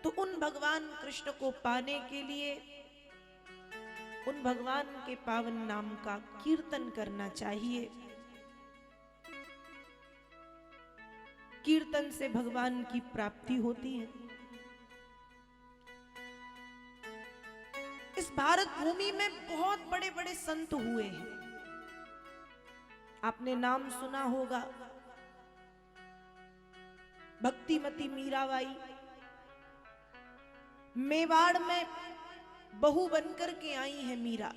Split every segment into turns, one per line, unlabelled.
तो उन भगवान कृष्ण को पाने के लिए उन भगवान के पावन नाम का कीर्तन करना चाहिए। कीर्तन से भगवान की प्राप्ति होती है। इस भारत भूमि में बहुत बड़े बड़े संत हुए हैं। आपने नाम सुना होगा, भक्तिमती मीराबाई मेवाड़ में बहू बनकर के आई है मीरा।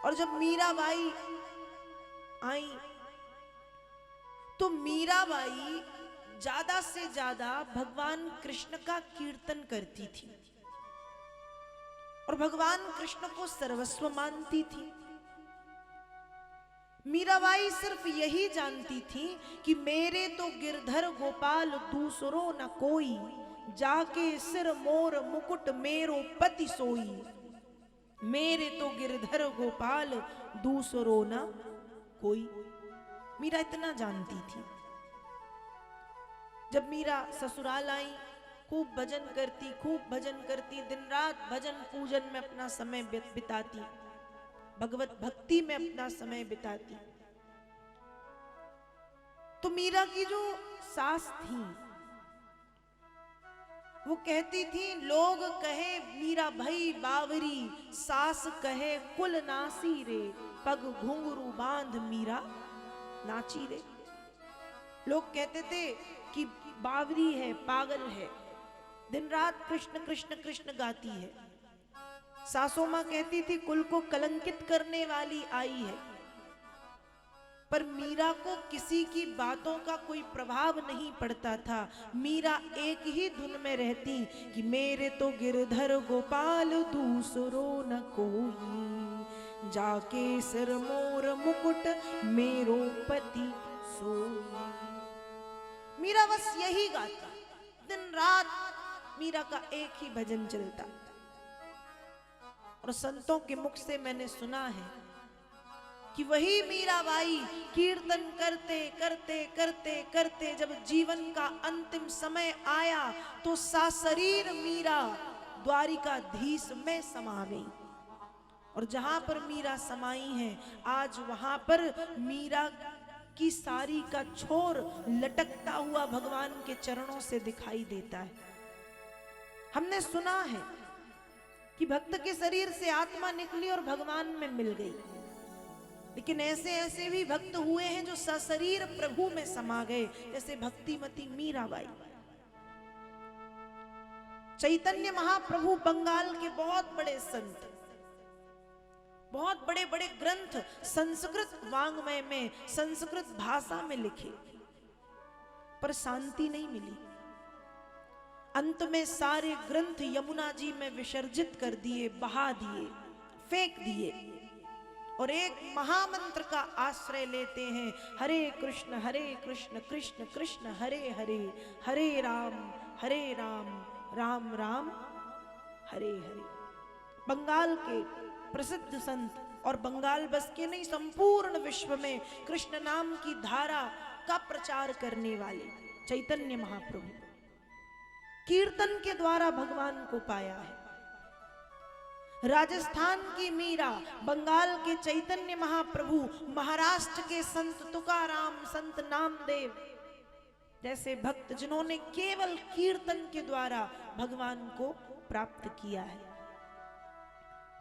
और जब मीराबाई आई तो मीराबाई ज्यादा से ज्यादा भगवान कृष्ण का कीर्तन करती थी और भगवान कृष्ण को सर्वस्व मानती थी। मीराबाई सिर्फ यही जानती थी कि मेरे तो गिरधर गोपाल दूसरो न कोई, जाके सिर मोर मुकुट मेरो पति सोई। मेरे तो गिरधर गोपाल दूसरो न कोई। मीरा इतना जानती थी। जब मीरा ससुराल आई, खूब भजन करती, दिन रात भजन पूजन में अपना समय बिताती, भगवत भक्ति में अपना समय बिताती। तो मीरा की जो सास थी वो कहती थी, लोग कहे मीरा भई बावरी, सास कहे कुल नासी रे, पग घुंघरू बांध मीरा नाची रे। लोग कहते थे कि बावरी है, पागल है, दिन रात कृष्ण कृष्ण कृष्ण गाती है। सासू मां कहती थी कुल को कलंकित करने वाली आई है। पर मीरा को किसी की बातों का कोई प्रभाव नहीं पड़ता था। मीरा एक ही धुन में रहती कि मेरे तो गिरधर गोपाल दूसरो न कोई, जाके सिर मोर मुकुट मेरो पति सोई। मीरा बस यही गाता, दिन रात मीरा का एक ही भजन चलता। और संतों के मुख से मैंने सुना है कि वही मीराबाई कीर्तन करते करते करते करते जब जीवन का अंतिम समय आया तो साशरीर मीरा द्वारिकाधीश में समा गई। और जहां पर मीरा समाई है, आज वहां पर मीरा की साड़ी का छोर लटकता हुआ भगवान के चरणों से दिखाई देता है। हमने सुना है कि भक्त के शरीर से आत्मा निकली और भगवान में मिल गई, लेकिन ऐसे ऐसे भी भक्त हुए हैं जो सशरीर प्रभु में समा गए, जैसे भक्तिमती मीराबाई। चैतन्य महाप्रभु बंगाल के बहुत बड़े संत, बहुत बड़े बड़े ग्रंथ संस्कृत वांग्मय में, संस्कृत भाषा में लिखे, पर शांति नहीं मिली। अंत में सारे ग्रंथ यमुना जी में विसर्जित कर दिए, बहा दिए, फेंक दिए और एक महामंत्र का आश्रय लेते हैं, हरे कृष्ण कृष्ण कृष्ण हरे हरे, हरे राम राम राम हरे हरे। बंगाल के प्रसिद्ध संत, और बंगाल बस के नहीं संपूर्ण विश्व में कृष्ण नाम की धारा का प्रचार करने वाले चैतन्य महाप्रभु कीर्तन के द्वारा भगवान को पाया है। राजस्थान की मीरा, बंगाल के चैतन्य महाप्रभु, महाराष्ट्र के संत तुकाराम, संत नामदेव जैसे भक्त जिन्होंने केवल कीर्तन के द्वारा भगवान को प्राप्त किया है।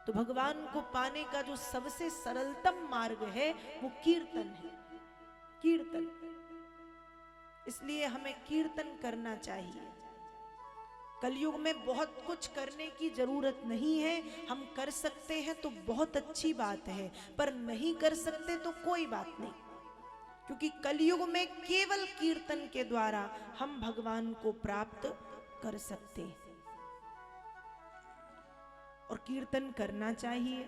तो भगवान को पाने का जो सबसे सरलतम मार्ग है वो कीर्तन है, कीर्तन। इसलिए हमें कीर्तन करना चाहिए। कलयुग में बहुत कुछ करने की जरूरत नहीं है, हम कर सकते हैं तो बहुत अच्छी बात है, पर नहीं कर सकते तो कोई बात नहीं, क्योंकि कलयुग में केवल कीर्तन के द्वारा हम भगवान को प्राप्त कर सकते हैं। और कीर्तन करना चाहिए।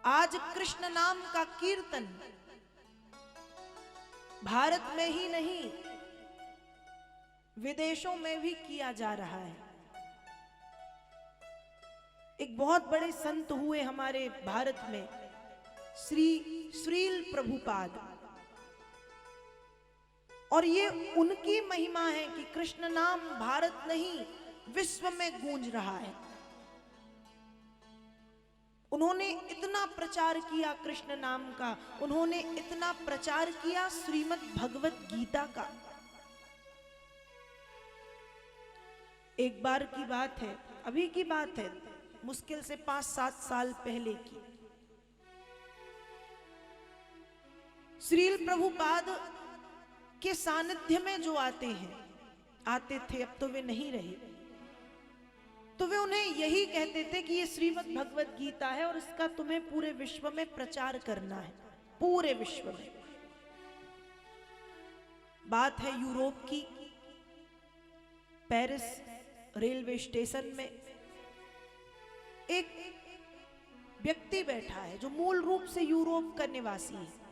आज कृष्ण नाम का कीर्तन भारत में ही नहीं विदेशों में भी किया जा रहा है। एक बहुत बड़े संत हुए हमारे भारत में, श्रील प्रभुपाद। और ये उनकी महिमा है कि कृष्ण नाम भारत नहीं विश्व में गूंज रहा है। उन्होंने इतना प्रचार किया कृष्ण नाम का, उन्होंने इतना प्रचार किया श्रीमद् भगवत गीता का। एक बार की बात है, अभी की बात है, मुश्किल से 5-7 साल पहले की। श्रील प्रभुपाद के सानिध्य में जो आते थे, अब तो वे नहीं रहे, तो वे उन्हें यही कहते थे कि ये श्रीमद् भगवत गीता है और इसका तुम्हें पूरे विश्व में प्रचार करना है, पूरे विश्व में। बात है यूरोप की, पेरिस रेलवे स्टेशन में एक व्यक्ति बैठा है जो मूल रूप से यूरोप का निवासी है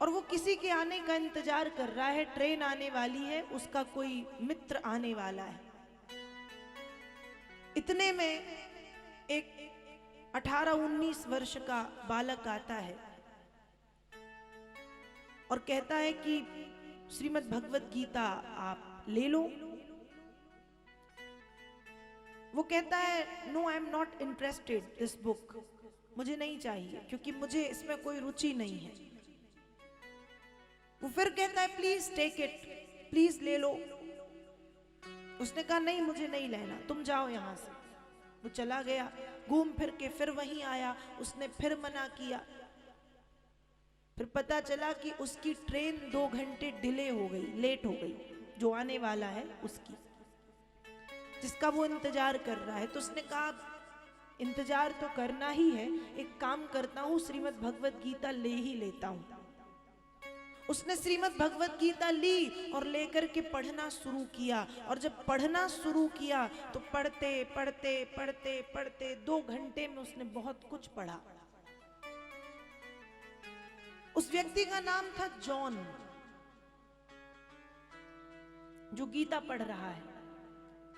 और वो किसी के आने का इंतजार कर रहा है। ट्रेन आने वाली है, उसका कोई मित्र आने वाला है। इतने में एक 18-19 वर्ष का बालक आता है और कहता है कि श्रीमद् भगवत गीता आप ले लो। वो कहता है no, I am not interested this book, मुझे नहीं चाहिए क्योंकि मुझे इसमें कोई रुचि नहीं है। वो फिर कहता है प्लीज टेक इट, प्लीज ले लो। उसने कहा नहीं, मुझे नहीं लेना, तुम जाओ यहां से। वो चला गया, घूम फिर के फिर वहीं आया, उसने फिर मना किया। फिर पता चला कि उसकी ट्रेन 2 घंटे डिले हो गई, लेट हो गई, जो आने वाला है उसकी, जिसका वो इंतजार कर रहा है। तो उसने कहा इंतजार तो करना ही है, एक काम करता हूं, श्रीमद् भगवत गीता ले ही लेता हूं। उसने श्रीमद् भगवत गीता ली और लेकर के पढ़ना शुरू किया। और जब पढ़ना शुरू किया तो पढ़ते पढ़ते पढ़ते पढ़ते 2 घंटे में उसने बहुत कुछ पढ़ा। उस व्यक्ति का नाम था जॉन, जो गीता पढ़ रहा है।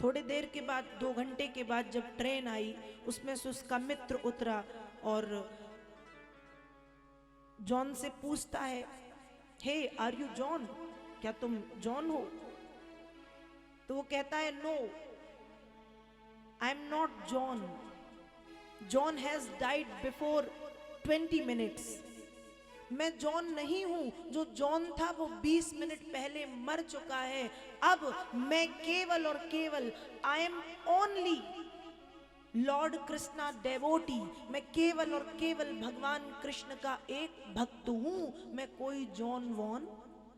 थोड़ी देर के बाद, 2 घंटे के बाद जब ट्रेन आई, उसमें से उसका मित्र उतरा और जॉन से पूछता है, हे आर यू जॉन, क्या तुम जॉन हो? तो वो कहता है no, I am not John, John has died before 20 minutes. मैं जॉन नहीं हूं, जो जॉन था वो 20 मिनट पहले मर चुका है। अब मैं केवल और केवल I am only Lord Krishna devotee, मैं केवल और केवल भगवान कृष्ण का एक भक्त हूं, मैं कोई जॉन वॉन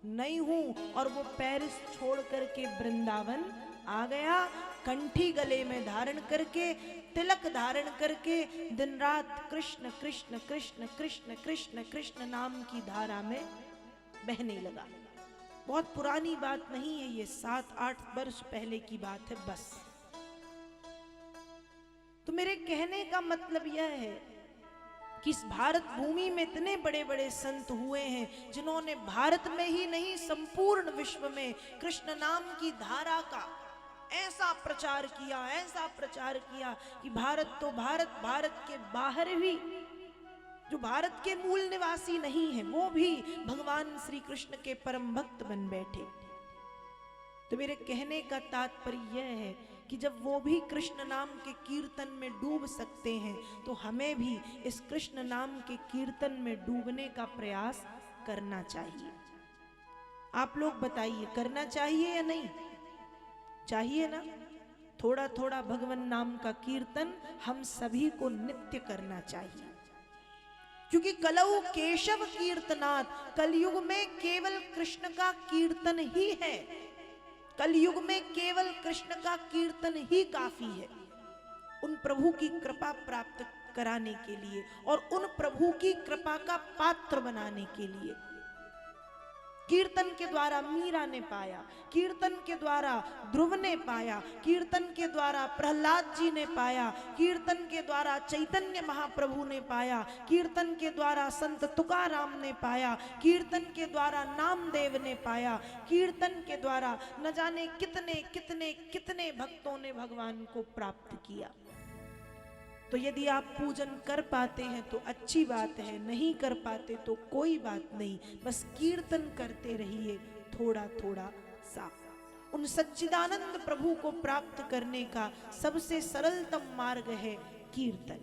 नहीं हूं। और वो पेरिस छोड़ करके वृंदावन आ गया, कंठी गले में धारण करके, तिलक धारण करके, दिन रात कृष्ण कृष्ण कृष्ण कृष्ण कृष्ण कृष्ण नाम की धारा में बहने लगा। बहुत पुरानी बात नहीं है ये, 7-8 वर्ष पहले की बात है बस। तो मेरे कहने का मतलब यह है कि इस भारत भूमि में इतने बड़े बड़े संत हुए हैं जिन्होंने भारत में ही नहीं संपूर्ण विश्व में कृष्ण नाम की धारा का ऐसा प्रचार किया, ऐसा प्रचार किया कि भारत तो भारत, भारत के बाहर भी जो भारत के मूल निवासी नहीं है वो भी भगवान श्री कृष्ण के परम भक्त बन बैठे। तो मेरे कहने का तात्पर्य यह है कि जब वो भी कृष्ण नाम के कीर्तन में डूब सकते हैं तो हमें भी इस कृष्ण नाम के कीर्तन में डूबने का प्रयास करना चाहिए। आप लोग बताइए, करना चाहिए या नहीं चाहिए ना? थोड़ा थोड़ा भगवान नाम का कीर्तन हम सभी को नित्य करना चाहिए, क्योंकि कलौ केशव कीर्तनात्, कलयुग में केवल कृष्ण का कीर्तन ही है। कलयुग में केवल कृष्ण का कीर्तन ही काफी है उन प्रभु की कृपा प्राप्त कराने के लिए और उन प्रभु की कृपा का पात्र बनाने के लिए। कीर्तन के द्वारा मीरा ने पाया, कीर्तन के द्वारा ध्रुव ने पाया, कीर्तन के द्वारा प्रहलाद जी ने पाया, कीर्तन के द्वारा चैतन्य महाप्रभु ने पाया, कीर्तन के द्वारा संत तुकाराम ने पाया, कीर्तन के द्वारा नामदेव ने पाया, कीर्तन के द्वारा न जाने कितने कितने कितने भक्तों ने भगवान को प्राप्त किया। तो यदि आप पूजन कर पाते हैं तो अच्छी बात है, नहीं कर पाते तो कोई बात नहीं, बस कीर्तन करते रहिए थोड़ा थोड़ा सा। उन सच्चिदानंद प्रभु को प्राप्त करने का सबसे सरलतम मार्ग है कीर्तन।